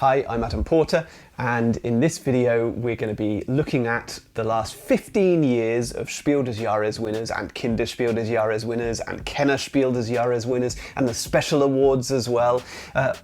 Hi, I'm Adam Porter, and in this video we're going to be looking at the last 15 years of Spiel des Jahres winners and Kinderspiel des Jahres winners and Kennerspiel des Jahres winners and the special awards as well.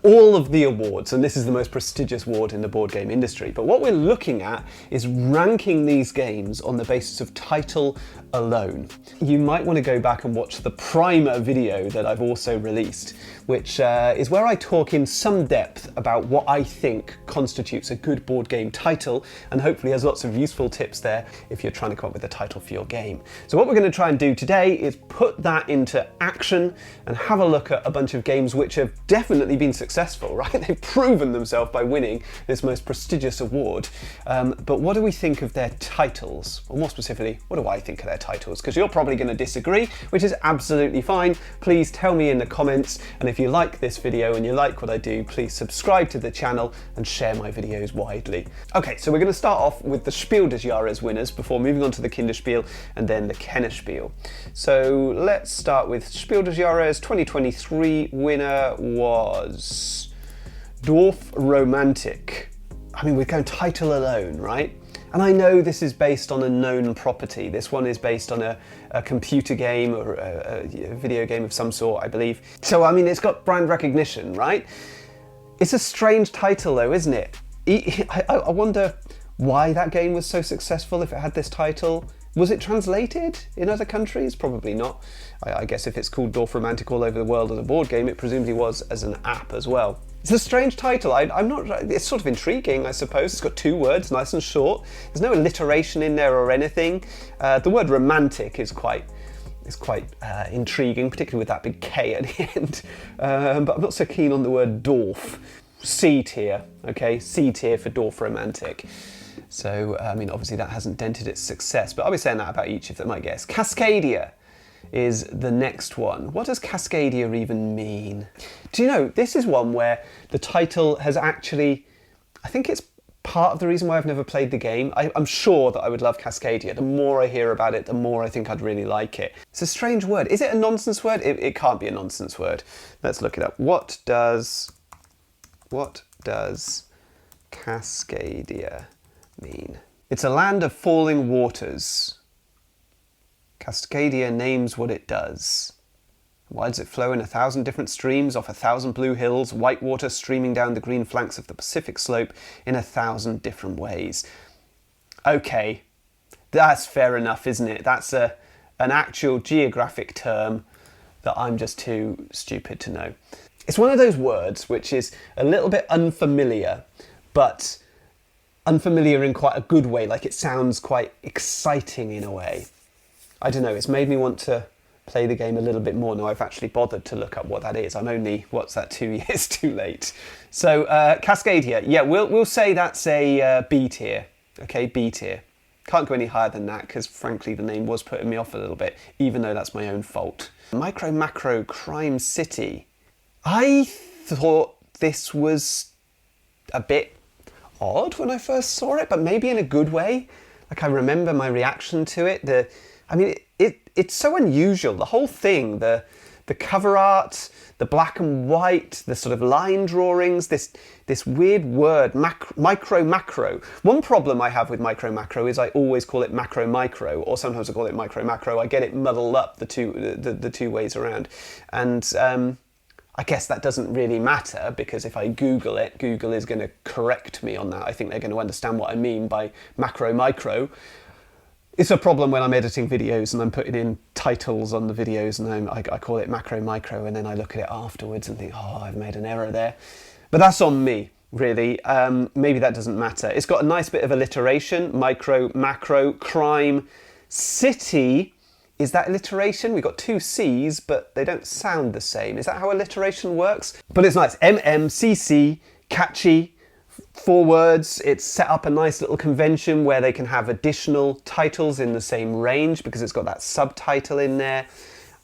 All of the awards, and this is the most prestigious award in the board game industry. But what we're looking at is ranking these games on the basis of title alone. You might want to go back and watch the primer video that I've also released, which is where I talk in some depth about what I think constitutes a good board game title, and hopefully has lots of useful tips there if you're trying to come up with a title for your game. So what we're going to try and do today is put that into action and have a look at a bunch of games which have definitely been successful, right? They've proven themselves by winning this most prestigious award. But what do we think of their titles? Or more specifically, what do I think of their titles? Because you're probably going to disagree, which is absolutely fine. Please tell me in the comments, and if you like this video and you like what I do, please subscribe to the channel and share my videos widely. Okay, so we're going to start off with the Spiel des Jahres winners before moving on to the Kinderspiel and then the Kennerspiel. So let's start with Spiel des Jahres 2023 winner was Dorf Romantik. I mean, we're going title alone, right? And I know this is based on a known property. This one is based on a computer game or a video game of some sort, I believe. So, I mean, it's got brand recognition, right? It's a strange title though, isn't it? I wonder why that game was so successful if it had this title. Was it translated in other countries? Probably not. I guess if it's called Dorf Romantik all over the world as a board game, it presumably was as an app as well. It's a strange title. I'm not. It's sort of intriguing, I suppose. It's got 2 words, nice and short. There's no alliteration in there or anything. The word romantic is quite intriguing, particularly with that big K at the end. But I'm not so keen on the word Dorf. C tier, okay? C tier for Dorf Romantik. So, I mean, obviously that hasn't dented its success, but I'll be saying that about each of them, I guess. Cascadia is the next one. What does Cascadia even mean? Do you know, this is one where the title has actually, I think it's part of the reason why I've never played the game. I'm sure that I would love Cascadia. The more I hear about it, the more I think I'd really like it. It's a strange word. Is it a nonsense word? It can't be a nonsense word. Let's look it up. What does Cascadia mean? It's a land of falling waters. Cascadia names what it does. Why does it flow in 1,000 different streams off 1,000 blue hills, white water streaming down the green flanks of the Pacific slope in 1,000 different ways? Okay, that's fair enough, isn't it? That's an actual geographic term that I'm just too stupid to know. It's one of those words which is a little bit unfamiliar, but unfamiliar in quite a good way, like it sounds quite exciting in a way. I don't know, it's made me want to play the game a little bit more now I've actually bothered to look up what that is. I'm only, 2 years too late. So Cascadia, yeah, we'll say that's a B tier, okay, B tier. Can't go any higher than that because frankly the name was putting me off a little bit, even though that's my own fault. Micro Macro Crime City. I thought this was a bit odd when I first saw it, but maybe in a good way. Like I remember my reaction to it. It's so unusual. The whole thing, the cover art, the black and white, the sort of line drawings, this weird word, micro macro. One problem I have with micro macro is I always call it macro micro, or sometimes I call it micro macro. I get it muddled up the two ways around, and I guess that doesn't really matter because if I Google it, Google is going to correct me on that. I think they're going to understand what I mean by macro micro. It's a problem when I'm editing videos and I'm putting in titles on the videos and I call it macro micro, and then I look at it afterwards and think, oh, I've made an error there. But that's on me, really. Maybe that doesn't matter. It's got a nice bit of alliteration. Micro, macro, crime, city. Is that alliteration? We've got 2 C's, but they don't sound the same. Is that how alliteration works? But it's nice. MMCC, catchy. 4 words. It's set up a nice little convention where they can have additional titles in the same range because it's got that subtitle in there.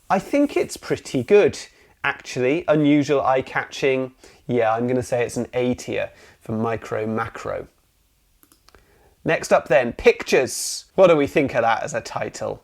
I think it's pretty good, actually. Unusual, eye-catching. Yeah, I'm going to say it's an A tier for Micro Macro. Next up then, Pictures. What do we think of that as a title?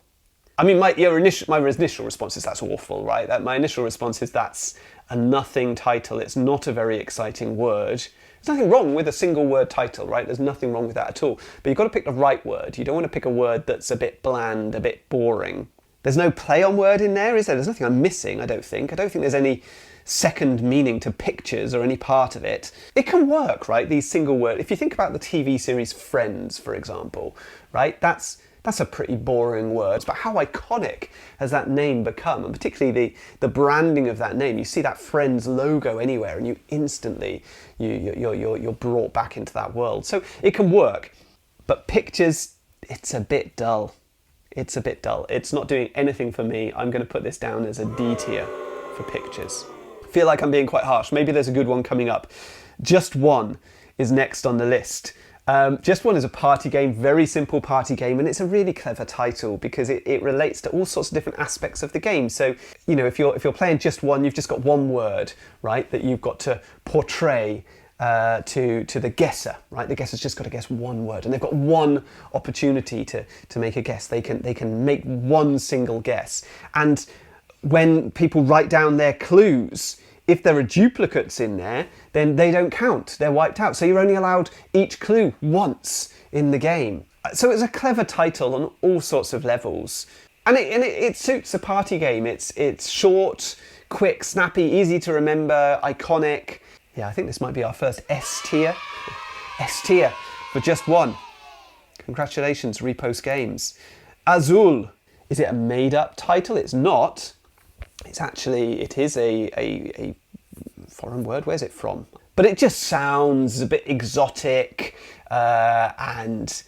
I mean, my initial response is that's awful, right? My initial response is that's a nothing title. It's not a very exciting word. There's nothing wrong with a single word title, right? There's nothing wrong with that at all. But you've got to pick the right word. You don't want to pick a word that's a bit bland, a bit boring. There's no play on word in there, is there? There's nothing I'm missing, I don't think. I don't think there's any second meaning to pictures or any part of it. It can work, right? These single words. If you think about the TV series Friends, for example, right? That's a pretty boring word, but how iconic has that name become? And particularly the branding of that name. You see that Friends logo anywhere, and you instantly you're brought back into that world. So it can work, but pictures, it's a bit dull. It's a bit dull. It's not doing anything for me. I'm going to put this down as a D tier for pictures. I feel like I'm being quite harsh. Maybe there's a good one coming up. Just One is next on the list. Just One is a party game, very simple party game, and it's a really clever title because it relates to all sorts of different aspects of the game. So, you know, if you're playing Just One, you've just got one word, right, that you've got to portray to the guesser, right? The guesser's just got to guess one word, and they've got one opportunity to make a guess. They can make one single guess, and when people write down their clues, if there are duplicates in there, then they don't count. They're wiped out. So you're only allowed each clue once in the game. So it's a clever title on all sorts of levels, and it suits a party game. It's short, quick, snappy, easy to remember, iconic. Yeah, I think this might be our first S tier. S tier for Just One. Congratulations, Repost Games. Azul. Is it a made-up title? It's not. It is a foreign word. Where's it from? But it just sounds a bit exotic and,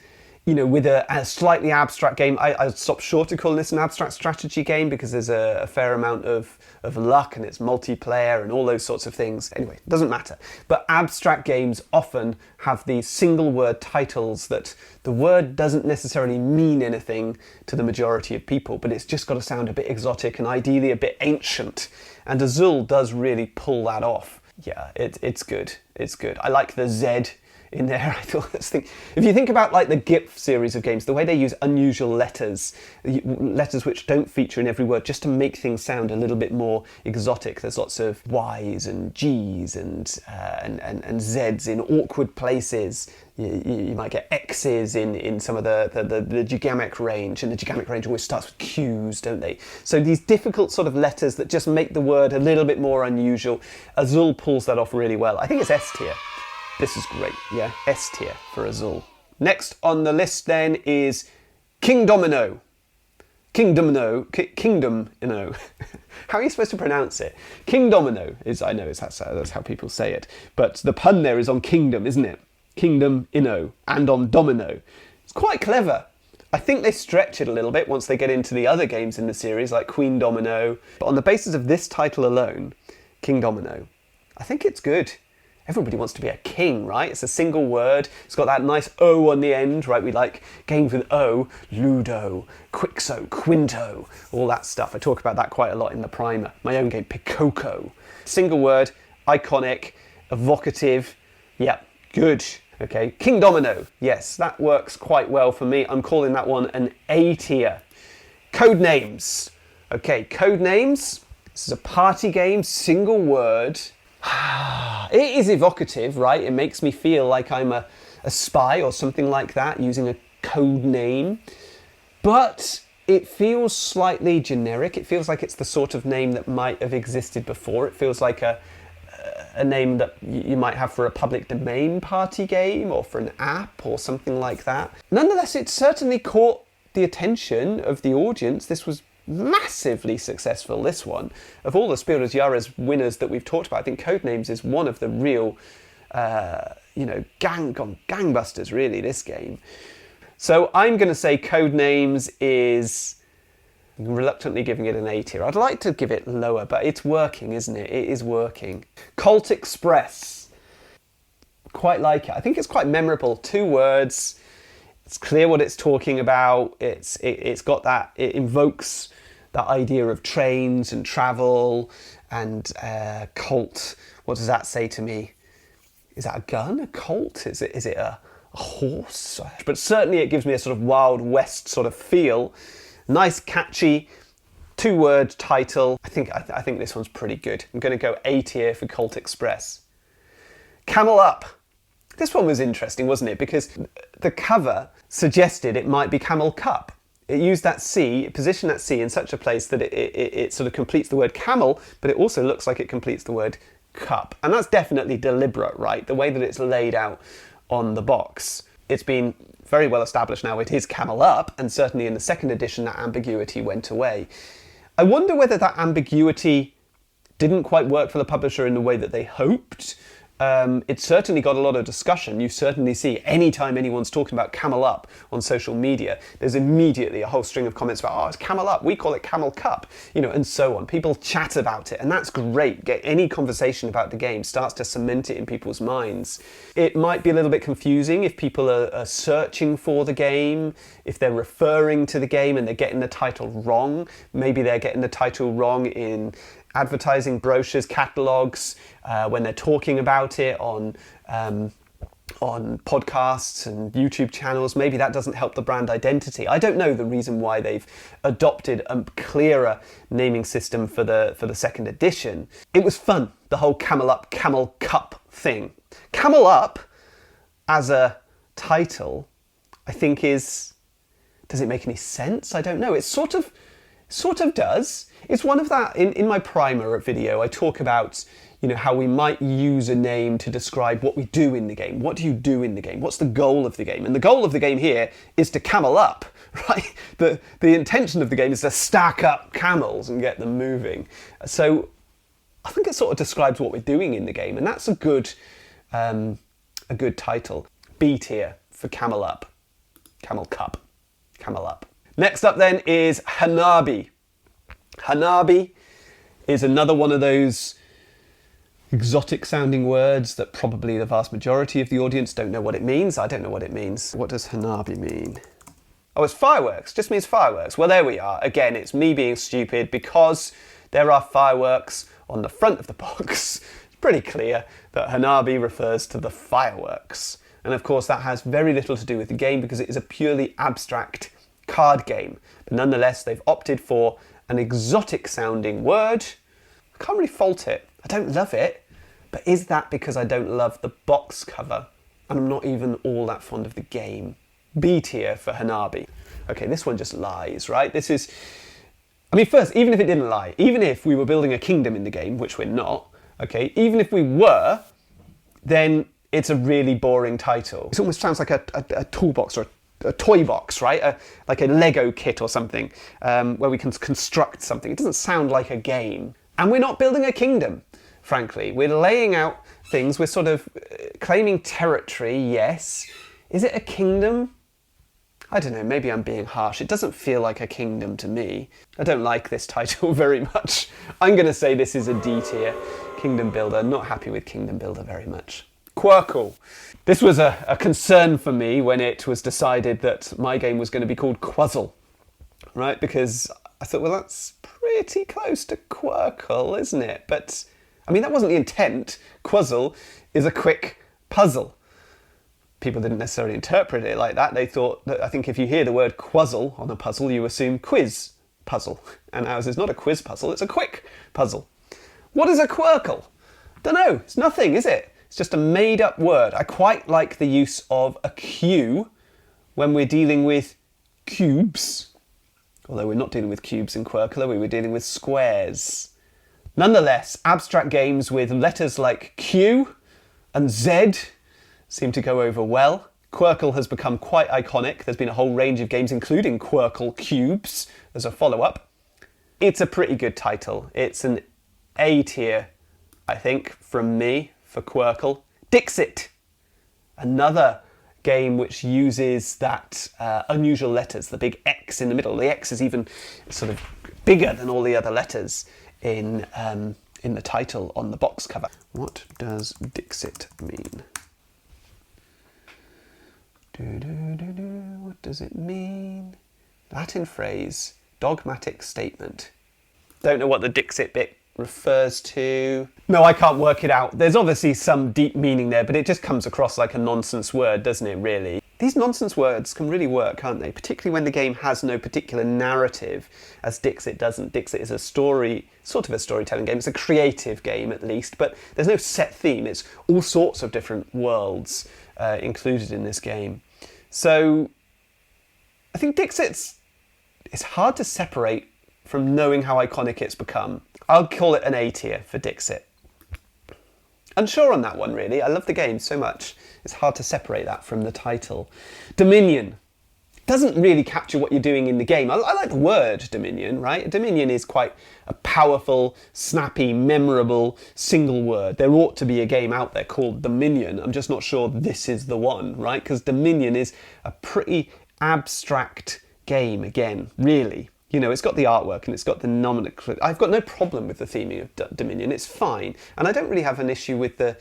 you know, with a slightly abstract game. I stopped short of calling this an abstract strategy game because there's a fair amount of luck and it's multiplayer and all those sorts of things. Anyway, it doesn't matter. But abstract games often have these single word titles that the word doesn't necessarily mean anything to the majority of people, but it's just got to sound a bit exotic and ideally a bit ancient. And Azul does really pull that off. Yeah, it's good. It's good. I like the Z in there. I thought this thing. If you think about like the GIF series of games, the way they use unusual letters which don't feature in every word, just to make things sound a little bit more exotic. There's lots of Y's and G's and Z's in awkward places. You might get X's in some of the Gigamic range, and the Gigamic range always starts with Q's, don't they? So these difficult sort of letters that just make the word a little bit more unusual. Azul pulls that off really well. I think it's S tier. This is great, yeah, S tier for Azul. Next on the list then is King Domino. Kingdom, you know. How are you supposed to pronounce it? King Domino that's how people say it. But the pun there is on kingdom, isn't it? Kingdom, and on domino. It's quite clever. I think they stretch it a little bit once they get into the other games in the series, like Queen Domino. But on the basis of this title alone, King Domino, I think it's good. Everybody wants to be a king, right? It's a single word. It's got that nice O on the end, right? We like games with O, Ludo, Quixo, Quinto, all that stuff. I talk about that quite a lot in the primer. My own game, Picoco. Single word, iconic, evocative. Yep, good. Okay, King Domino. Yes, that works quite well for me. I'm calling that one an A tier. Codenames. Okay, Codenames. This is a party game, single word. It is evocative, right? It makes me feel like I'm a spy or something like that, using a code name. But it feels slightly generic. It feels like it's the sort of name that might have existed before. It feels like a name that you might have for a public domain party game or for an app or something like that. Nonetheless, it certainly caught the attention of the audience. This was massively successful, this one. Of all the Spiel des Jahres winners that we've talked about, I think Codenames is one of the real, gangbusters, really, this game. So I'm going to say Codenames is reluctantly giving it an A tier. I'd like to give it lower, but it's working, isn't it? It is working. Colt Express. Quite like it. I think it's quite memorable. 2 words. It's clear what it's talking about. It's got that. It invokes that idea of trains and travel and colt. What does that say to me? Is that a gun? A colt? Is it a horse? But certainly it gives me a sort of Wild West sort of feel. Nice, catchy, 2-word title. I think this one's pretty good. I'm going to go A tier for Colt Express. Camel Up. This one was interesting, wasn't it? Because the cover suggested it might be Camel Cup. It used that C, it positioned that C in such a place that it sort of completes the word camel, but it also looks like it completes the word cup. And that's definitely deliberate, right? The way that it's laid out on the box. It's been very well established now it is Camel Up, and certainly in the second edition that ambiguity went away. I wonder whether that ambiguity didn't quite work for the publisher in the way that they hoped. It certainly got a lot of discussion. You certainly see anytime anyone's talking about Camel Up on social media, there's immediately a whole string of comments about, oh, it's Camel Up, we call it Camel Cup, and so on. People chat about it, and that's great. Get any conversation about the game starts to cement it in people's minds. It might be a little bit confusing if people are searching for the game, if they're referring to the game and they're getting the title wrong. Maybe they're getting the title wrong in advertising, brochures, catalogues, when they're talking about it on podcasts and YouTube channels. Maybe that doesn't help the brand identity. I don't know the reason why they've adopted a clearer naming system for the second edition. It was fun, the whole Camel Up, Camel Cup thing. Camel Up as a title, I think does it make any sense? I don't know. It sort of does. It's one of that, in my primer video, I talk about, how we might use a name to describe what we do in the game. What do you do in the game? What's the goal of the game? And the goal of the game here is to camel up, right? The intention of the game is to stack up camels and get them moving. So I think it sort of describes what we're doing in the game, and that's a good title. B tier for Camel Up. Camel Cup. Camel Up. Next up then is Hanabi. Hanabi is another one of those exotic sounding words that probably the vast majority of the audience don't know what it means. I don't know what it means. What does Hanabi mean? Oh, it's fireworks. Just means fireworks. Well, there we are. Again, it's me being stupid because there are fireworks on the front of the box. It's pretty clear that Hanabi refers to the fireworks. And of course, that has very little to do with the game because it is a purely abstract card game. But nonetheless, they've opted for an exotic sounding word. I can't really fault it. I don't love it, but is that because I don't love the box cover and I'm not even all that fond of the game? B tier for Hanabi. Okay, this one just lies, right? First, even if it didn't lie, even if we were building a kingdom in the game, which we're not, okay, even if we were, then it's a really boring title. It almost sounds like a toolbox or a toy box, right? Like a Lego kit or something, where we can construct something. It doesn't sound like a game. And we're not building a kingdom, frankly. We're laying out things. We're sort of claiming territory, yes. Is it a kingdom? I don't know, maybe I'm being harsh. It doesn't feel like a kingdom to me. I don't like this title very much. I'm going to say this is a D tier. Kingdom Builder, not happy with Kingdom Builder very much. Quirkle. This was a concern for me when it was decided that my game was going to be called Quazzle, right? Because I thought, well, that's pretty close to Quirkle, isn't it? But, that wasn't the intent. Quazzle is a quick puzzle. People didn't necessarily interpret it like that. They thought that, I think if you hear the word Quazzle on a puzzle, you assume quiz puzzle. And ours is not a quiz puzzle, it's a quick puzzle. What is a Quirkle? Don't know, it's nothing, is it? It's just a made-up word. I quite like the use of a Q when we're dealing with cubes. Although we're not dealing with cubes in Quirkle, we were dealing with squares. Nonetheless, abstract games with letters like Q and Z seem to go over well. Quirkle has become quite iconic. There's been a whole range of games, including Quirkle Cubes, as a follow-up. It's a pretty good title. It's an A tier, I think, from me for Quirkle. Dixit, another game which uses that unusual letters, the big X in the middle. The X is even sort of bigger than all the other letters in the title on the box cover. What does Dixit mean? What does it mean? Latin phrase, dogmatic statement. Don't know what the Dixit bit refers to. No, I can't work it out. There's obviously some deep meaning there, but it just comes across like a nonsense word, doesn't it, really? These nonsense words can really work, can't they? Particularly when the game has no particular narrative, as Dixit doesn't. Dixit is a story, sort of a storytelling game. It's a creative game, at least, but there's no set theme. It's all sorts of different worlds included in this game. So I think Dixit's hard to separate from knowing how iconic it's become. I'll call it an A tier for Dixit. Unsure on that one, really. I love the game so much. It's hard to separate that from the title. Dominion doesn't really capture what you're doing in the game. I like the word Dominion, right? Dominion is quite a powerful, snappy, memorable single word. There ought to be a game out there called Dominion. I'm just not sure this is the one, right? Because Dominion is a pretty abstract game, again, really. You know, it's got the artwork and it's got the nomenclature. I've got no problem with the theming of Dominion. It's fine. And I don't really have an issue with the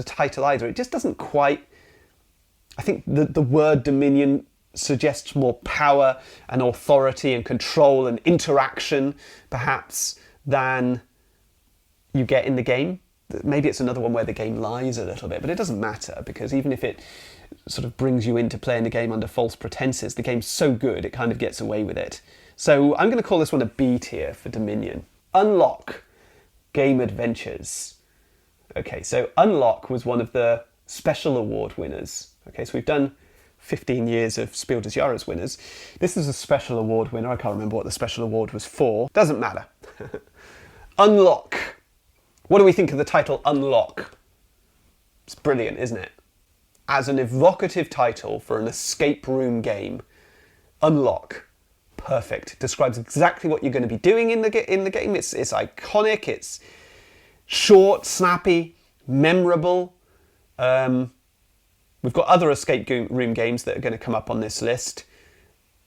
title either. It just doesn't quite... I think the word Dominion suggests more power and authority and control and interaction, perhaps, than you get in the game. Maybe it's another one where the game lies a little bit, but it doesn't matter, because even if it sort of brings you into playing the game under false pretenses, the game's so good it kind of gets away with it. So I'm going to call this one a B tier for Dominion. Unlock Game Adventures. Okay, so Unlock was one of the special award winners. Okay, so we've done 15 years of Spiel des Jahres winners. This is a special award winner. I can't remember what the special award was for. Doesn't matter. Unlock. What do we think of the title Unlock? It's brilliant, isn't it? As an evocative title for an escape room game, Unlock. Perfect. Describes exactly what you're going to be doing in the game. It's iconic. It's short, snappy, memorable. We've got other escape room games that are going to come up on this list.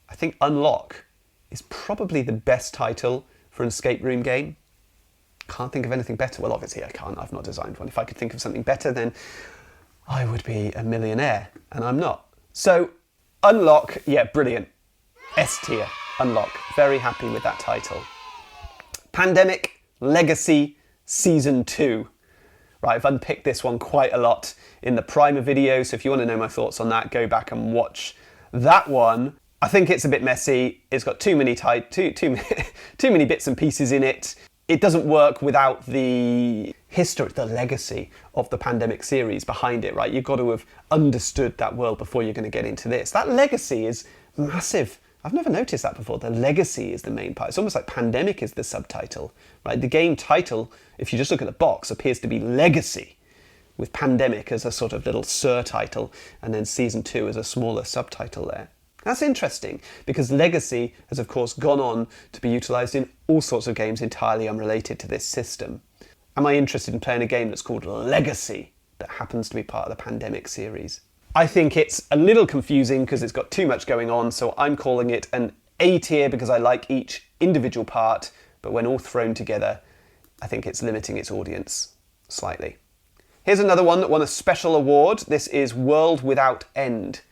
I think Unlock is probably the best title for an escape room game. Can't think of anything better. Well, obviously I can't. I've not designed one. If I could think of something better, then I would be a millionaire, and I'm not. So, Unlock, yeah, brilliant. S tier, Unlock. Very happy with that title. Pandemic Legacy Season 2. Right, I've unpicked this one quite a lot in the primer video, so if you want to know my thoughts on that, go back and watch that one. I think it's a bit messy. It's got too many bits and pieces in it. It doesn't work without the history, the legacy of the Pandemic series behind it, right? You've got to have understood that world before you're going to get into this. That legacy is massive. I've never noticed that before. The legacy is the main part. It's almost like Pandemic is the subtitle, right? The game title, if you just look at the box, appears to be Legacy, with Pandemic as a sort of little surtitle, and then Season 2 as a smaller subtitle there. That's interesting, because Legacy has of course gone on to be utilised in all sorts of games entirely unrelated to this system. Am I interested in playing a game that's called Legacy that happens to be part of the Pandemic series? I think it's a little confusing because it's got too much going on, so I'm calling it an A tier because I like each individual part, but when all thrown together, I think it's limiting its audience slightly. Here's another one that won a special award. This is World Without End.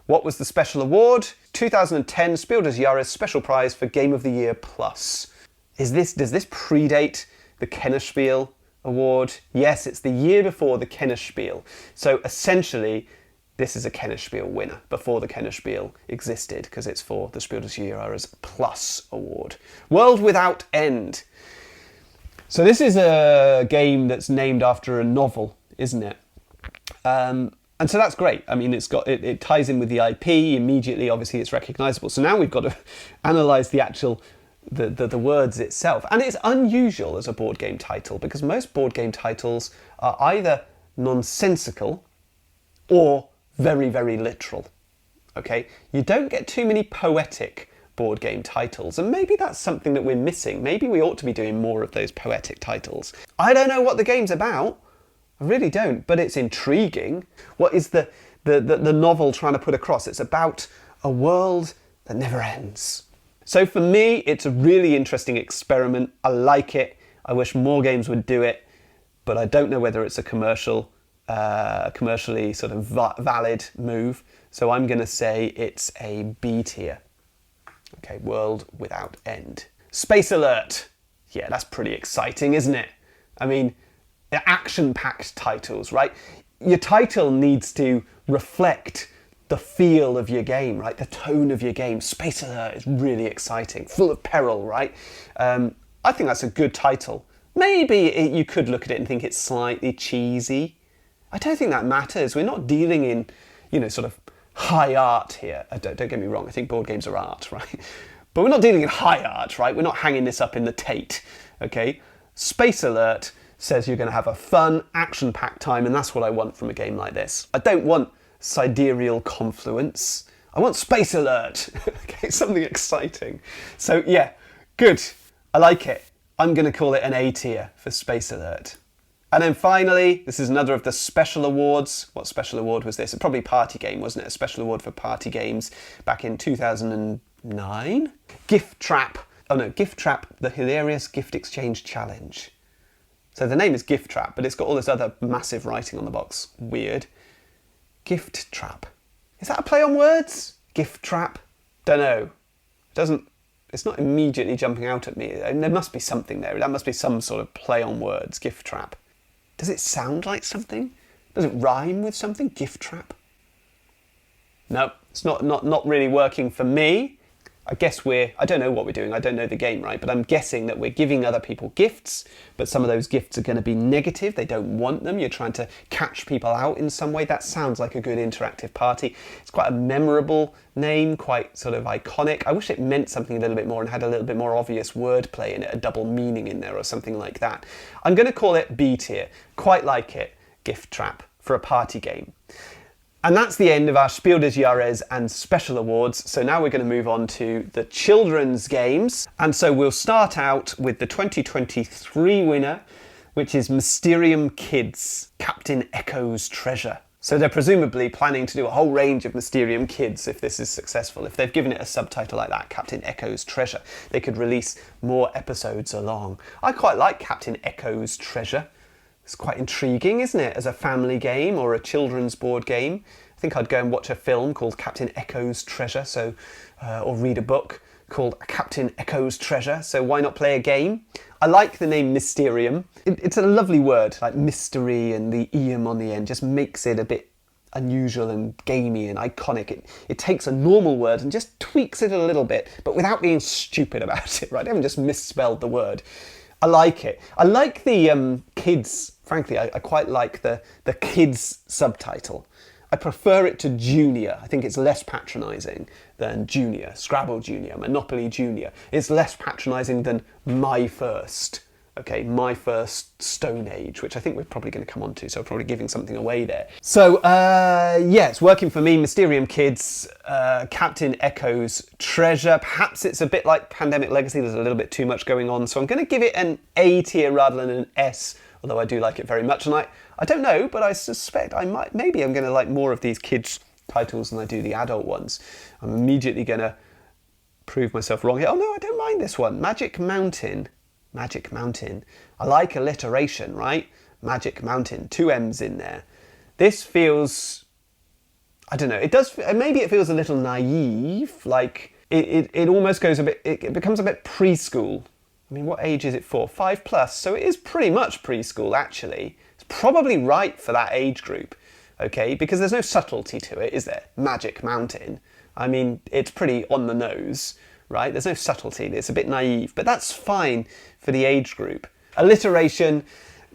What was the special award? 2010 Spiel des Jahres Special Prize for Game of the Year Plus. Does this predate the Connoisseur award? Yes, it's the year before the Connoisseur. So essentially, this is a Connoisseur winner before the Connoisseur existed, because it's for the Spiel des Jahres Plus award. World Without End. So this is a game that's named after a novel, isn't it? And so that's great. I mean, it ties in with the IP immediately. Obviously, it's recognisable. So now we've got to analyse the actual the words itself. And it's unusual as a board game title, because most board game titles are either nonsensical or very, very literal. Okay, you don't get too many poetic board game titles, and maybe that's something that we're missing. Maybe we ought to be doing more of those poetic titles. I don't know what the game's about. I really don't, but it's intriguing. What is the novel trying to put across? It's about a world that never ends. So for me, it's a really interesting experiment. I like it. I wish more games would do it, but I don't know whether it's a commercially sort of valid move. So I'm going to say it's a B tier. Okay, World Without End. Space Alert. Yeah, that's pretty exciting, isn't it? I mean, action-packed titles, right? Your title needs to reflect the feel of your game, right? The tone of your game. Space Alert is really exciting, full of peril, right? I think that's a good title. Maybe you could look at it and think it's slightly cheesy. I don't think that matters. We're not dealing in, sort of high art here. Don't get me wrong, I think board games are art, right? But we're not dealing in high art, right? We're not hanging this up in the Tate, okay? Space Alert says you're going to have a fun, action-packed time, and that's what I want from a game like this. I don't want sidereal confluence. I want Space Alert, okay? Something exciting. So yeah, good. I like it. I'm going to call it an A tier for Space Alert. And then finally, this is another of the special awards. What special award was this? Probably Party Game, wasn't it? A special award for party games back in 2009? Gift Trap. Oh no, Gift Trap, the Hilarious Gift Exchange Challenge. So the name is Gift Trap, but it's got all this other massive writing on the box. Weird. Gift Trap. Is that a play on words? Gift Trap? Don't know. It's not immediately jumping out at me. There must be something there. That must be some sort of play on words. Gift Trap. Does it sound like something? Does it rhyme with something? Gift Trap? No, it's not really working for me. I guess I don't know what we're doing. I don't know the game, right? But I'm guessing that we're giving other people gifts, but some of those gifts are going to be negative. They don't want them. You're trying to catch people out in some way. That sounds like a good interactive party. It's quite a memorable name, quite sort of iconic. I wish it meant something a little bit more and had a little bit more obvious wordplay in it, a double meaning in there or something like that. I'm going to call it B tier. Quite like it, Gift Trap, for a party game. And that's the end of our Spiel des Jahres and special awards. So now we're going to move on to the children's games. And so we'll start out with the 2023 winner, which is Mysterium Kids, Captain Echo's Treasure. So they're presumably planning to do a whole range of Mysterium Kids if this is successful. If they've given it a subtitle like that, Captain Echo's Treasure, they could release more episodes along. I quite like Captain Echo's Treasure. It's quite intriguing, isn't it, as a family game or a children's board game. I think I'd go and watch a film called Captain Echo's Treasure, or read a book called Captain Echo's Treasure, so why not play a game? I like the name Mysterium. It's a lovely word, like mystery, and the ium on the end just makes it a bit unusual and gamey and iconic. It takes a normal word and just tweaks it a little bit, but without being stupid about it, right? They haven't just misspelled the word. I like it. I like the kids, frankly, I quite like the kids subtitle. I prefer it to Junior. I think it's less patronising than Junior, Scrabble Junior, Monopoly Junior. It's less patronising than My First, okay, My First Stone Age, which I think we're probably going to come on to, so I'm probably giving something away there. So, yeah, it's working for me. Mysterium Kids, Captain Echo's Treasure. Perhaps it's a bit like Pandemic Legacy. There's a little bit too much going on, so I'm going to give it an A tier rather than an S, although I do like it very much. And I don't know, but I suspect maybe I'm going to like more of these kids titles than I do the adult ones. I'm immediately going to prove myself wrong here. Oh no, I don't mind this one. Magic Mountain. I like alliteration, right? Magic Mountain, 2 M's in there. This feels, I don't know, maybe it feels a little naive, like it almost goes a bit, it becomes a bit preschool. I mean, what age is it for? 5+, so it is pretty much preschool, actually. It's probably right for that age group, okay? Because there's no subtlety to it, is there? Magic Mountain. I mean, it's pretty on the nose, right? There's no subtlety. It's a bit naive, but that's fine for the age group. Alliteration,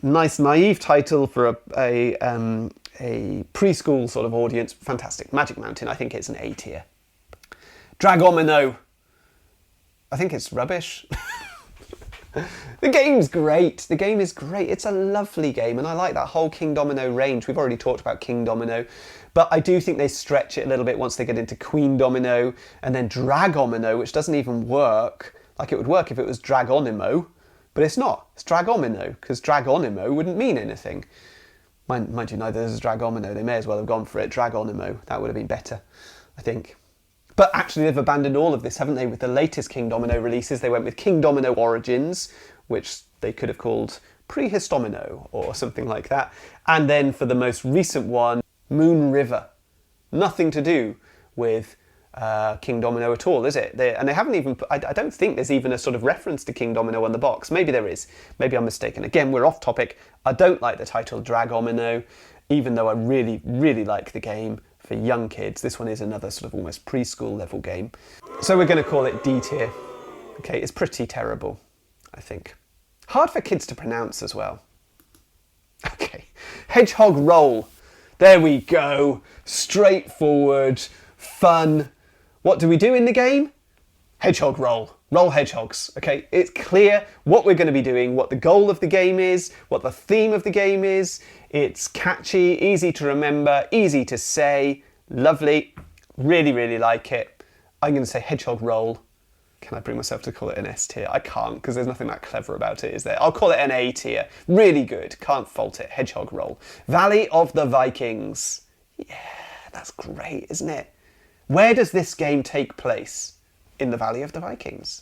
nice naive title for a preschool sort of audience. Fantastic. Magic Mountain, I think it's an A tier. Dragomino, I think it's rubbish. The game's great. The game is great. It's a lovely game, and I like that whole King Domino range. We've already talked about King Domino, but I do think they stretch it a little bit once they get into Queen Domino, and then Dragomino, which doesn't even work. Like, it would work if it was Dragonimo, but it's not. It's Dragomino, because Dragonimo wouldn't mean anything. Mind you, neither is Dragomino. They may as well have gone for it. Dragonimo. That would have been better, I think. But actually they've abandoned all of this, haven't they? With the latest King Domino releases, they went with King Domino Origins, which they could have called Prehistomino or something like that. And then for the most recent one, Moon River. Nothing to do with King Domino at all, is it? And they haven't even, I don't think there's even a sort of reference to King Domino on the box. Maybe there is. Maybe I'm mistaken. Again, we're off topic. I don't like the title Dragomino, even though I really, really like the game. for young kids. This one is another sort of almost preschool level game. So we're going to call it D tier. Okay, it's pretty terrible, I think. Hard for kids to pronounce as well. Okay, Hedgehog Roll. There we go. Straightforward, fun. What do we do in the game? Hedgehog roll. Roll hedgehogs. Okay, it's clear what we're going to be doing, what the goal of the game is, what the theme of the game is. It's catchy, easy to remember, easy to say. Lovely. Really, really like it. I'm going to say hedgehog roll. Can I bring myself to call it an S tier? I can't, because there's nothing that clever about it, is there? I'll call it an A tier. Really good. Can't fault it. Hedgehog roll. Valley of the Vikings. Yeah, that's great, isn't it? Where does this game take place? In the Valley of the Vikings.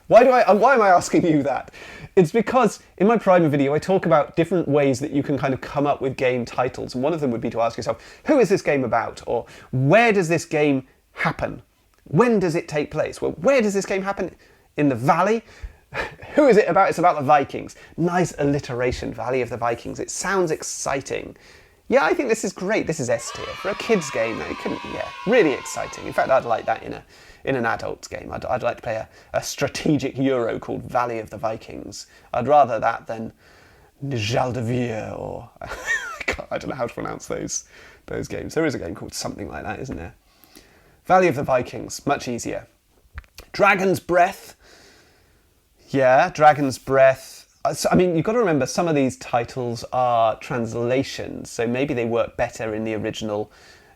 Why am I asking you that? It's because in my primer video I talk about different ways that you can kind of come up with game titles, and one of them would be to ask yourself, who is this game about? Or where does this game happen? When does it take place? Well, where does this game happen? In the Valley? Who is it about? It's about the Vikings. Nice alliteration, Valley of the Vikings. It sounds exciting. Yeah, I think this is great. This is S tier. For a kid's game, really exciting. In fact, I'd like that in an adult's game. I'd like to play a strategic Euro called Valley of the Vikings. I'd rather that than Nijaldavir or... I don't know how to pronounce those games. There is a game called something like that, isn't there? Valley of the Vikings, much easier. Dragon's Breath. Yeah, Dragon's Breath. I mean, you've got to remember some of these titles are translations, so maybe they work better in the original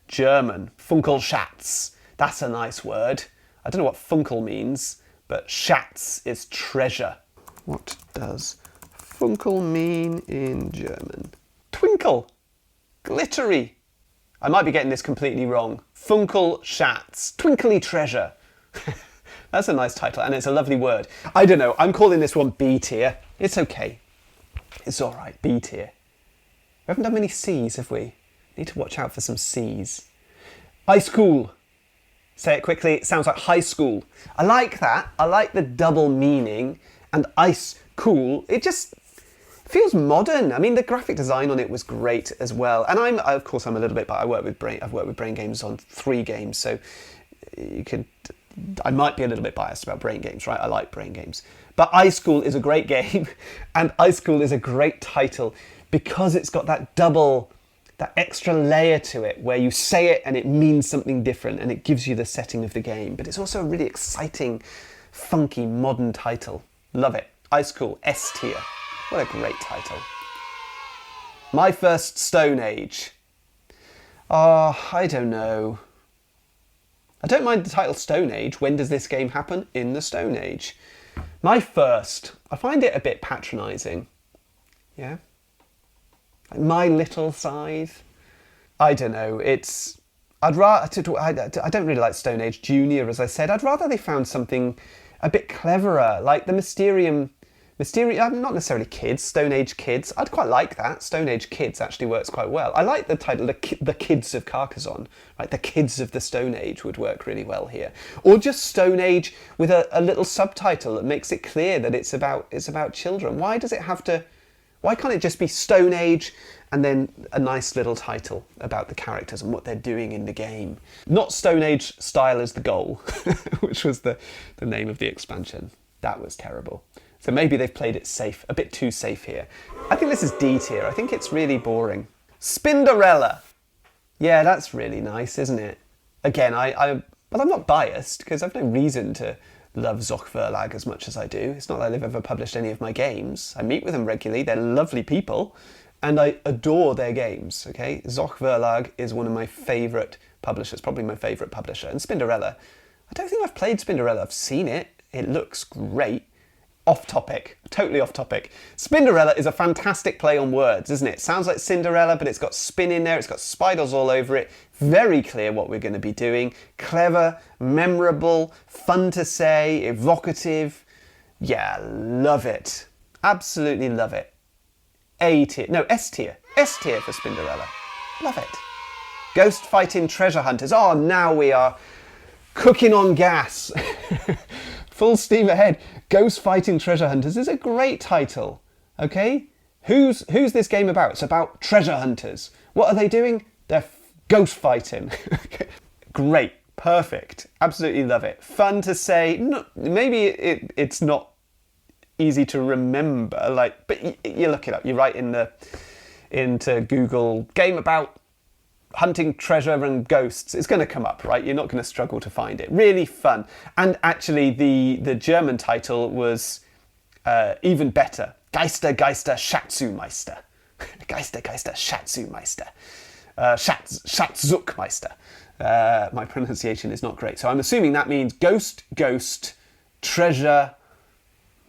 German. Funkelschatz. That's a nice word. I don't know what Funkel means, but Schatz is treasure. What does Funkel mean in German? Twinkle. Glittery. I might be getting this completely wrong. Funkelschatz. Twinkly treasure. That's a nice title, and it's a lovely word. I don't know, I'm calling this one B tier. It's okay. It's all right, B tier. We haven't done many C's, have we? Need to watch out for some C's. High school. Say it quickly, it sounds like high school. I like that. I like the double meaning. And ice cool, it just feels modern. I mean, the graphic design on it was great as well. And of course, I'm a little bit, but I've worked with Brain Games on 3 games, so I might be a little bit biased about Brain Games, right? I like Brain Games. But iSchool is a great game, and iSchool is a great title because it's got that extra layer to it where you say it and it means something different and it gives you the setting of the game. But it's also a really exciting, funky, modern title. Love it. iSchool, S tier. What a great title. My First Stone Age. Oh, I don't know. I don't mind the title Stone Age. When does this game happen? In the Stone Age. My First. I find it a bit patronising. Yeah? Like My Little Scythe. I don't know. I don't really like Stone Age Junior, as I said. I'd rather they found something a bit cleverer, like the Mysterium, not necessarily kids, Stone Age Kids. I'd quite like that. Stone Age Kids actually works quite well. I like the title, The Kids of Carcassonne. Like the Kids of the Stone Age would work really well here. Or just Stone Age with a little subtitle that makes it clear that it's about children. Why can't it just be Stone Age and then a nice little title about the characters and what they're doing in the game? Not Stone Age style as the goal, which was the name of the expansion. That was terrible. So maybe they've played it safe, a bit too safe here. I think this is D tier. I think it's really boring. Spinderella. Yeah, that's really nice, isn't it? Again, I'm not biased because I've no reason to love Zochverlag as much as I do. It's not like they've ever published any of my games. I meet with them regularly. They're lovely people and I adore their games, okay? Zochverlag is one of my favourite publishers, probably my favourite publisher. And Spinderella, I don't think I've played Spinderella. I've seen it. It looks great. Off topic, totally off topic. Spinderella is a fantastic play on words, isn't it? Sounds like Cinderella, but it's got spin in there, it's got spiders all over it. Very clear what we're going to be doing. Clever, memorable, fun to say, evocative. Yeah, love it. Absolutely love it. A tier, no, S tier. S tier for Spinderella. Love it. Ghost fighting treasure hunters. Oh, now we are cooking on gas. Full steam ahead. Ghost Fighting Treasure Hunters is a great title, okay? Who's this game about? It's about treasure hunters. What are they doing? They're Ghost fighting. Great. Perfect. Absolutely love it. Fun to say. No, maybe it's not easy to remember, like, but you look it up. You write into Google game about hunting treasure and ghosts. It's going to come up, right? You're not going to struggle to find it. Really fun. And actually, the German title was even better. Geister, Geister, Schatzumeister. Geister, Geister, Schatzumeister. Schatzzuckmeister. My pronunciation is not great. So I'm assuming that means ghost, ghost, treasure,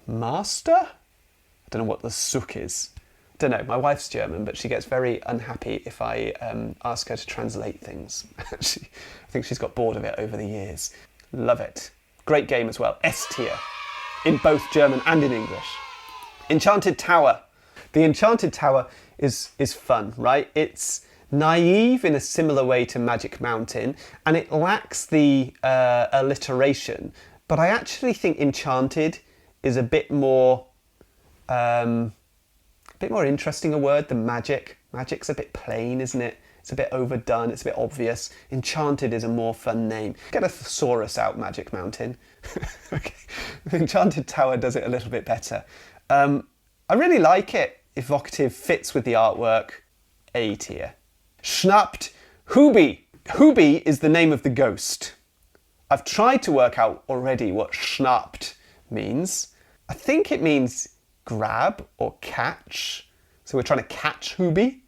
master? I don't know what the Zuck is. I don't know. My wife's German, but she gets very unhappy if I ask her to translate things. I think she's got bored of it over the years. Love it. Great game as well. S tier. In both German and in English. Enchanted Tower. The Enchanted Tower is fun, right? It's naive in a similar way to Magic Mountain, and it lacks the alliteration. But I actually think Enchanted is a bit more interesting a word than magic. Magic's a bit plain, isn't it? It's a bit overdone, it's a bit obvious. Enchanted is a more fun name. Get a thesaurus out, Magic Mountain. Okay. The Enchanted Tower does it a little bit better. I really like it. Evocative, fits with the artwork. A tier. Schnappt Hubi. Hubi is the name of the ghost. I've tried to work out already what schnappt means. I think it means grab or catch. So we're trying to catch Hubi.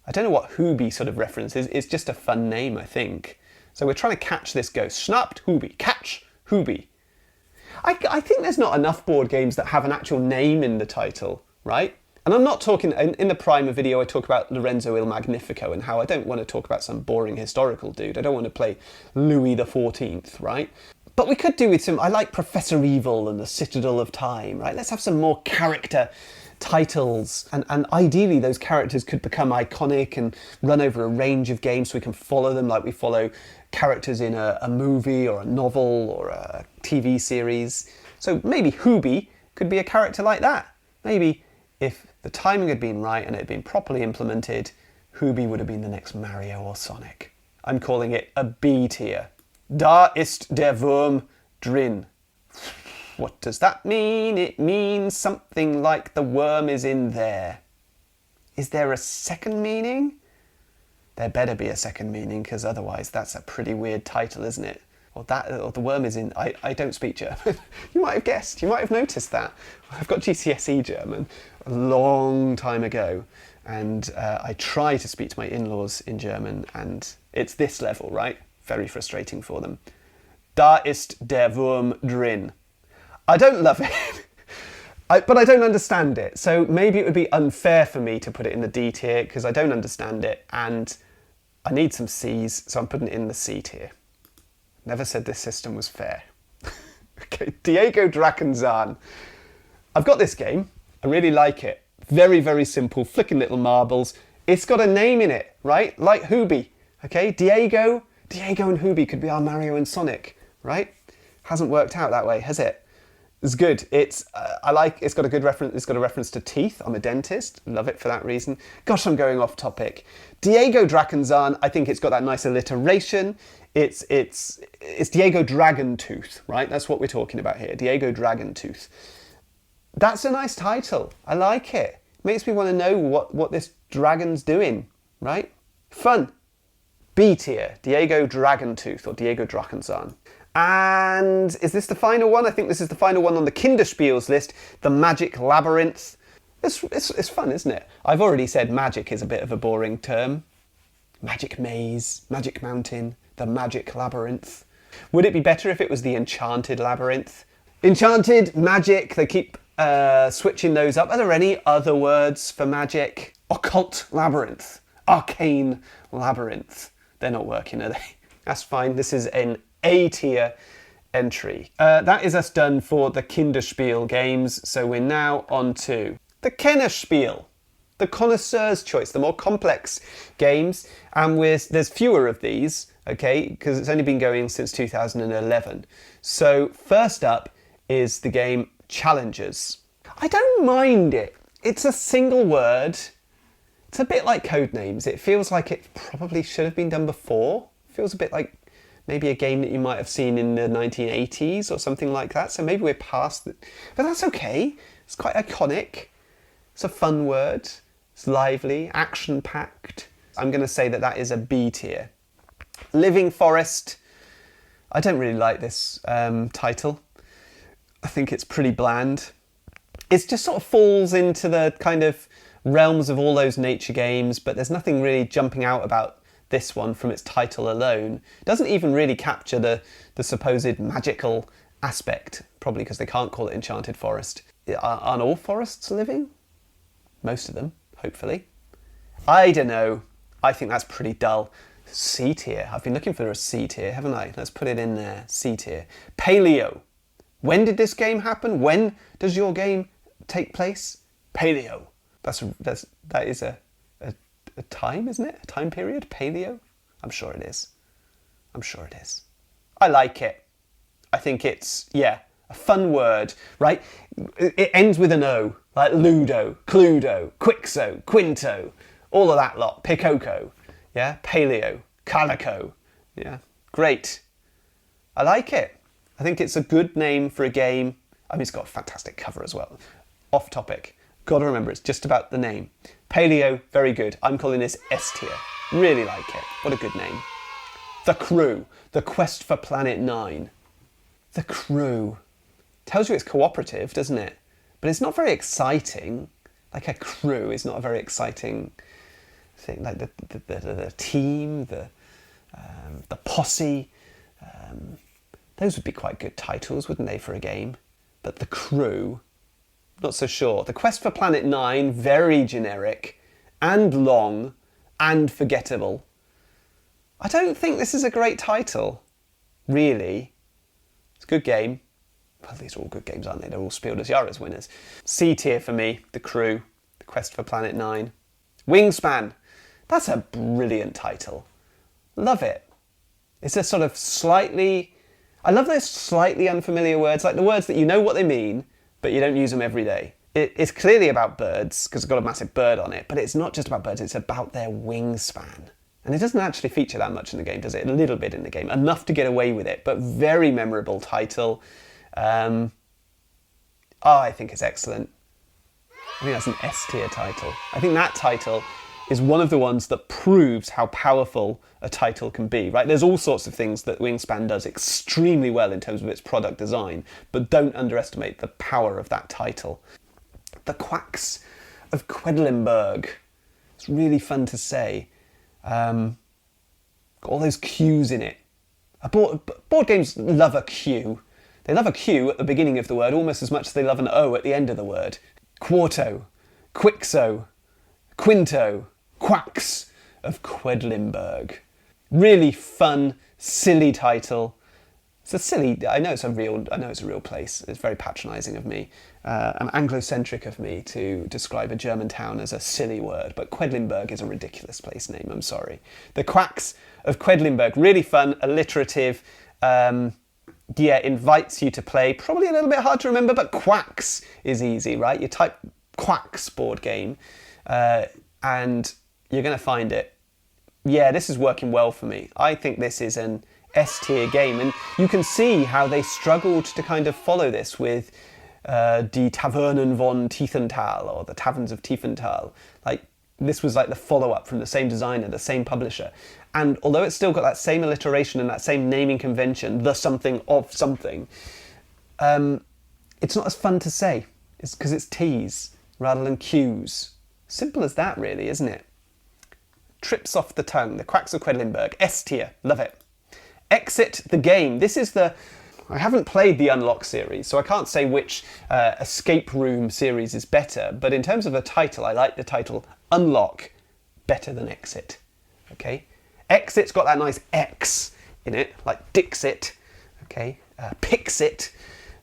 I don't know what Hubi sort of references. It's just a fun name, I think. So we're trying to catch this ghost. Schnappt Hubi. Catch Hubi. I think there's not enough board games that have an actual name in the title, right? And I'm not talking, in the Primer video I talk about Lorenzo il Magnifico and how I don't want to talk about some boring historical dude. I don't want to play Louis XIV, right? But we could do with some, I like Professor Evil and the Citadel of Time, right? Let's have some more character titles, and ideally those characters could become iconic and run over a range of games so we can follow them like we follow characters in a movie or a novel or a TV series. So maybe Hubi could be a character like that. Maybe if the timing had been right and it had been properly implemented, Hubi would have been the next Mario or Sonic. I'm calling it a B tier. Da ist der Wurm drin. What does that mean? It means something like the worm is in there. Is there a second meaning? There better be a second meaning, because otherwise that's a pretty weird title, isn't it? Or the worm is in... I don't speak German. You might have guessed. You might have noticed that. I've got GCSE German a long time ago, and I try to speak to my in-laws in German, and it's this level, right? Very frustrating for them. Da ist der Wurm drin. I don't love it, but I don't understand it. So maybe it would be unfair for me to put it in the D tier because I don't understand it and I need some C's, so I'm putting it in the C tier. Never said this system was fair. Okay, Diego Drachenzahn. I've got this game. I really like it. Very, very simple, flicking little marbles. It's got a name in it, right? Like Hubi. Okay, Diego and Hubi could be our Mario and Sonic, right? Hasn't worked out that way, has it? It's good. It's it's got a good reference. It's got a reference to teeth. I'm a dentist. Love it for that reason. Gosh, I'm going off topic. Diego Drachenzahn. I think it's got that nice alliteration. It's Diego Dragontooth, right? That's what we're talking about here. Diego Dragontooth. That's a nice title. I like it. Makes me want to know what this dragon's doing, right? Fun. B tier. Diego Dragontooth or Diego Drachenzahn. And is this the final one? I think this is the final one on the Kinderspiels list, the Magic Labyrinth. It's fun, isn't it? I've already said magic is a bit of a boring term. Magic Maze, Magic Mountain, the Magic Labyrinth. Would it be better if it was the Enchanted Labyrinth? Enchanted, magic, they keep switching those up. Are there any other words for magic? Occult Labyrinth, Arcane Labyrinth. They're not working, are they? That's fine. This is an A tier entry. That is us done for the Kinderspiel games, so we're now on to the Kennerspiel, the Connoisseur's Choice, the more complex games, and there's fewer of these, okay, because it's only been going since 2011. So first up is the game Challengers. I don't mind it. It's a single word. It's a bit like Codenames. It feels like it probably should have been done before. It feels a bit like maybe a game that you might have seen in the 1980s or something like that. So maybe we're past it. But that's okay. It's quite iconic. It's a fun word. It's lively, action-packed. I'm going to say that is a B tier. Living Forest. I don't really like this title. I think it's pretty bland. It just sort of falls into the kind of realms of all those nature games, but there's nothing really jumping out about this one from its title alone. It doesn't even really capture the supposed magical aspect, probably because they can't call it Enchanted Forest. Aren't all forests living? Most of them, hopefully. I don't know. I think that's pretty dull. C tier. I've been looking for a C tier, haven't I? Let's put it in there. C tier. Paleo. When did this game happen? When does your game take place? Paleo. That is a time, isn't it? A time period? Paleo? I'm sure it is. I'm sure it is. I like it. I think it's, a fun word, right? It ends with an O, like Ludo, Cluedo, Quixo, Quinto, all of that lot. Picoco, yeah? Paleo, Calico, yeah? Great. I like it. I think it's a good name for a game. I mean, it's got a fantastic cover as well. Off topic. Gotta remember, it's just about the name. Paleo, very good. I'm calling this S tier. Really like it. What a good name. The Crew. The Quest for Planet 9. The Crew. Tells you it's cooperative, doesn't it? But it's not very exciting. Like a crew is not a very exciting thing. Like the team, the posse. Those would be quite good titles, wouldn't they, for a game? But The Crew, not so sure. The Quest for Planet 9, very generic and long and forgettable. I don't think this is a great title, really. It's a good game. Well, these are all good games, aren't they? They're all Spiel des Jahres winners. C tier for me, The Crew, The Quest for Planet 9. Wingspan. That's a brilliant title. Love it. It's a sort of slightly... I love those slightly unfamiliar words, like the words that you know what they mean, but you don't use them every day. It's clearly about birds, because it's got a massive bird on it, but it's not just about birds, it's about their wingspan. And it doesn't actually feature that much in the game, does it? A little bit in the game, enough to get away with it, but very memorable title. I think it's excellent. I think that's an S tier title. I think that title is one of the ones that proves how powerful a title can be, right? There's all sorts of things that Wingspan does extremely well in terms of its product design, but don't underestimate the power of that title. The Quacks of Quedlinburg. It's really fun to say. Got all those Q's in it. Board games love a Q. They love a Q at the beginning of the word almost as much as they love an O at the end of the word. Quarto, Quixo, Quinto, Quacks of Quedlinburg. Really fun, silly title. It's a silly. I know it's a real place. It's very patronising of me, and Anglo-centric of me to describe a German town as a silly word. But Quedlinburg is a ridiculous place name. I'm sorry. The Quacks of Quedlinburg. Really fun, alliterative. Invites you to play. Probably a little bit hard to remember, but Quacks is easy, right? You type Quacks board game, and you're going to find it. Yeah, this is working well for me. I think this is an S-tier game, and you can see how they struggled to kind of follow this with Die Tavernen von Tiefenthal, or the Taverns of Tiefenthal. Like, this was like the follow-up from the same designer, the same publisher. And although it's still got that same alliteration and that same naming convention, the something of something, it's not as fun to say. It's because it's T's rather than Q's. Simple as that, really, isn't it? Trips off the tongue. The Quacks of Quedlinburg. S tier. Love it. Exit the game. This is the... I haven't played the Unlock series, so I can't say which escape room series is better, but in terms of a title, I like the title Unlock better than Exit. Okay? Exit's got that nice X in it, like Dixit. Okay? Pixit.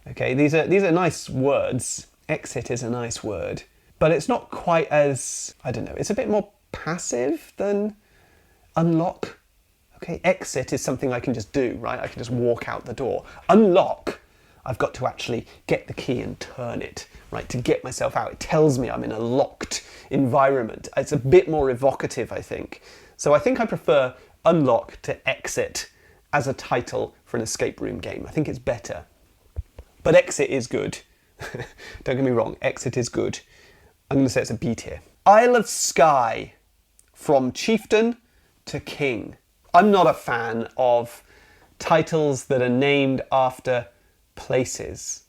Okay? These are nice words. Exit is a nice word, but it's not quite as... I don't know. It's a bit more passive than Unlock. Okay, exit is something I can just do, right? I can just walk out the door. Unlock, I've got to actually get the key and turn it, right, to get myself out. It tells me I'm in a locked environment. It's a bit more evocative, I think. So I think I prefer unlock to exit as a title for an escape room game. I think it's better. But exit is good. Don't get me wrong, exit is good. I'm going to say it's a B tier. Isle of Skye, from chieftain to king. I'm not a fan of titles that are named after places.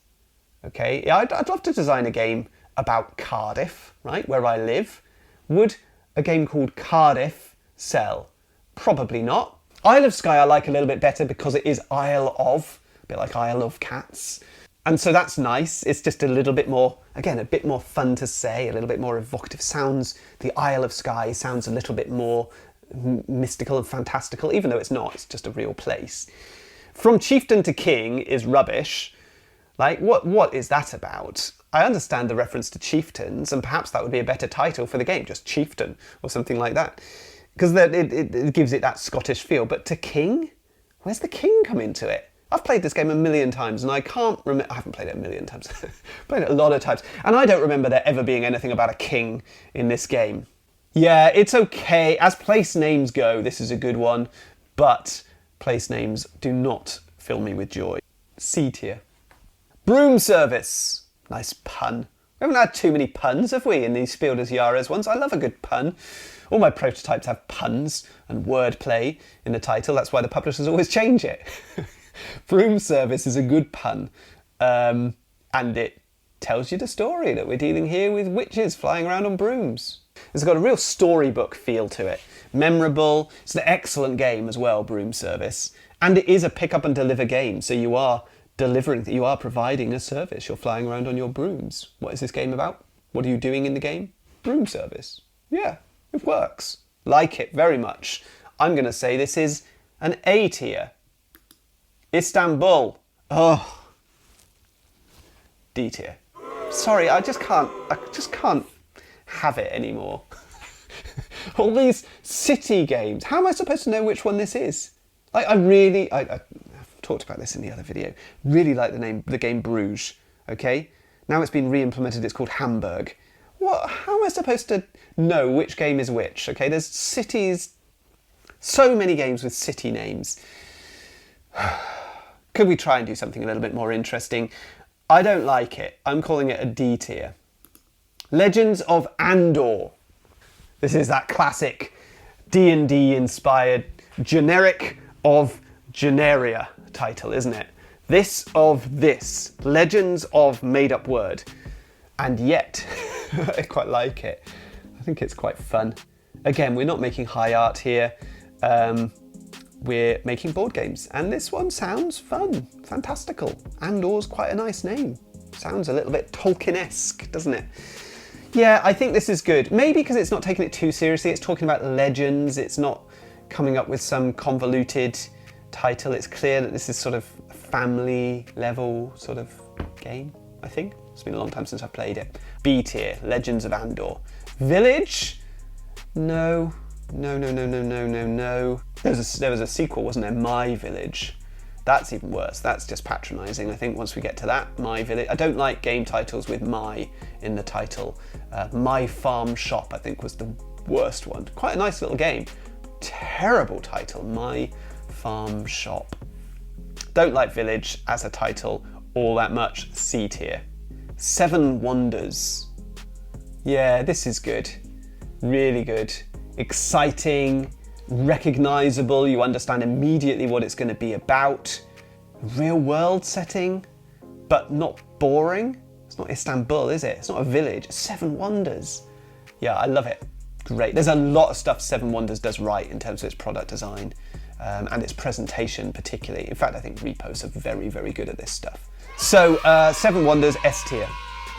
Okay, yeah, I'd love to design a game about Cardiff, right, where I live. Would a game called Cardiff sell? Probably not. Isle of Skye I like a little bit better because it is Isle of, a bit like Isle of Cats. And so that's nice. It's just a little bit more, again, a bit more fun to say, a little bit more evocative. Sounds, the Isle of Skye sounds a little bit more mystical and fantastical, even though it's not, it's just a real place. From chieftain to king is rubbish. Like, what is that about? I understand the reference to chieftains, and perhaps that would be a better title for the game, just chieftain or something like that. Because it gives it that Scottish feel. But to king? Where's the king come into it? I've played this game a million times and I can't remember, I haven't played it a million times, played it a lot of times, and I don't remember there ever being anything about a king in this game. Yeah, it's okay. As place names go, this is a good one, but place names do not fill me with joy. C tier. Broom service. Nice pun. We haven't had too many puns, have we, in these Spiel des Jahres ones? I love a good pun. All my prototypes have puns and wordplay in the title. That's why the publishers always change it. Broom service is a good pun, and it tells you the story that we're dealing here with witches flying around on brooms. It's got a real storybook feel to it. Memorable. It's an excellent game as well, Broom Service. And it is a pick up and deliver game, so you are providing a service. You're flying around on your brooms. What is this game about? What are you doing in the game? Broom service. Yeah, it works. Like it very much. I'm going to say this is an A tier. Istanbul. Oh. D tier. Sorry, I just can't have it anymore. All these city games. How am I supposed to know which one this is? Like, I've talked about this in the other video. Really like the game Bruges. Okay? Now it's been re-implemented, it's called Hamburg. How am I supposed to know which game is which? Okay, there's cities, so many games with city names. Could we try and do something a little bit more interesting? I don't like it. I'm calling it a D tier. Legends of Andor. This is that classic D&D inspired generic of Generia title, isn't it? This of this. Legends of made up word. And yet, I quite like it. I think it's quite fun. Again, we're not making high art here. We're making board games, and this one sounds fun, fantastical. Andor's quite a nice name. Sounds a little bit Tolkien-esque, doesn't it? Yeah, I think this is good. Maybe because it's not taking it too seriously. It's talking about legends. It's not coming up with some convoluted title. It's clear that this is sort of a family level sort of game, I think. It's been a long time since I've played it. B tier, Legends of Andor. Village? No. No. There was a sequel, wasn't there? My Village. That's even worse. That's just patronising, I think, once we get to that. My Village. I don't like game titles with my in the title. My Farm Shop, I think, was the worst one. Quite a nice little game. Terrible title. My Farm Shop. Don't like Village as a title all that much. C tier. Seven Wonders. Yeah, this is good. Really good. Exciting, recognisable, you understand immediately what it's going to be about. Real world setting, but not boring. It's not Istanbul, is it? It's not a village. It's Seven Wonders. Yeah, I love it. Great. There's a lot of stuff Seven Wonders does right in terms of its product design and its presentation particularly. In fact, I think repos are very, very good at this stuff. So, Seven Wonders, S tier.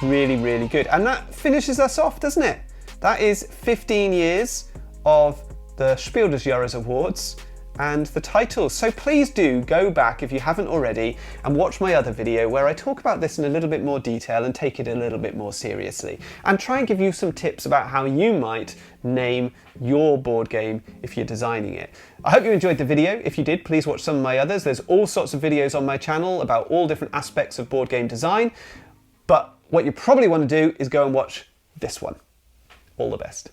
Really, really good. And that finishes us off, doesn't it? That is 15 years of the Spiel des Jahres Awards, and the title. So please do go back if you haven't already and watch my other video where I talk about this in a little bit more detail and take it a little bit more seriously, and try and give you some tips about how you might name your board game if you're designing it. I hope you enjoyed the video. If you did, please watch some of my others. There's all sorts of videos on my channel about all different aspects of board game design, but what you probably want to do is go and watch this one. All the best.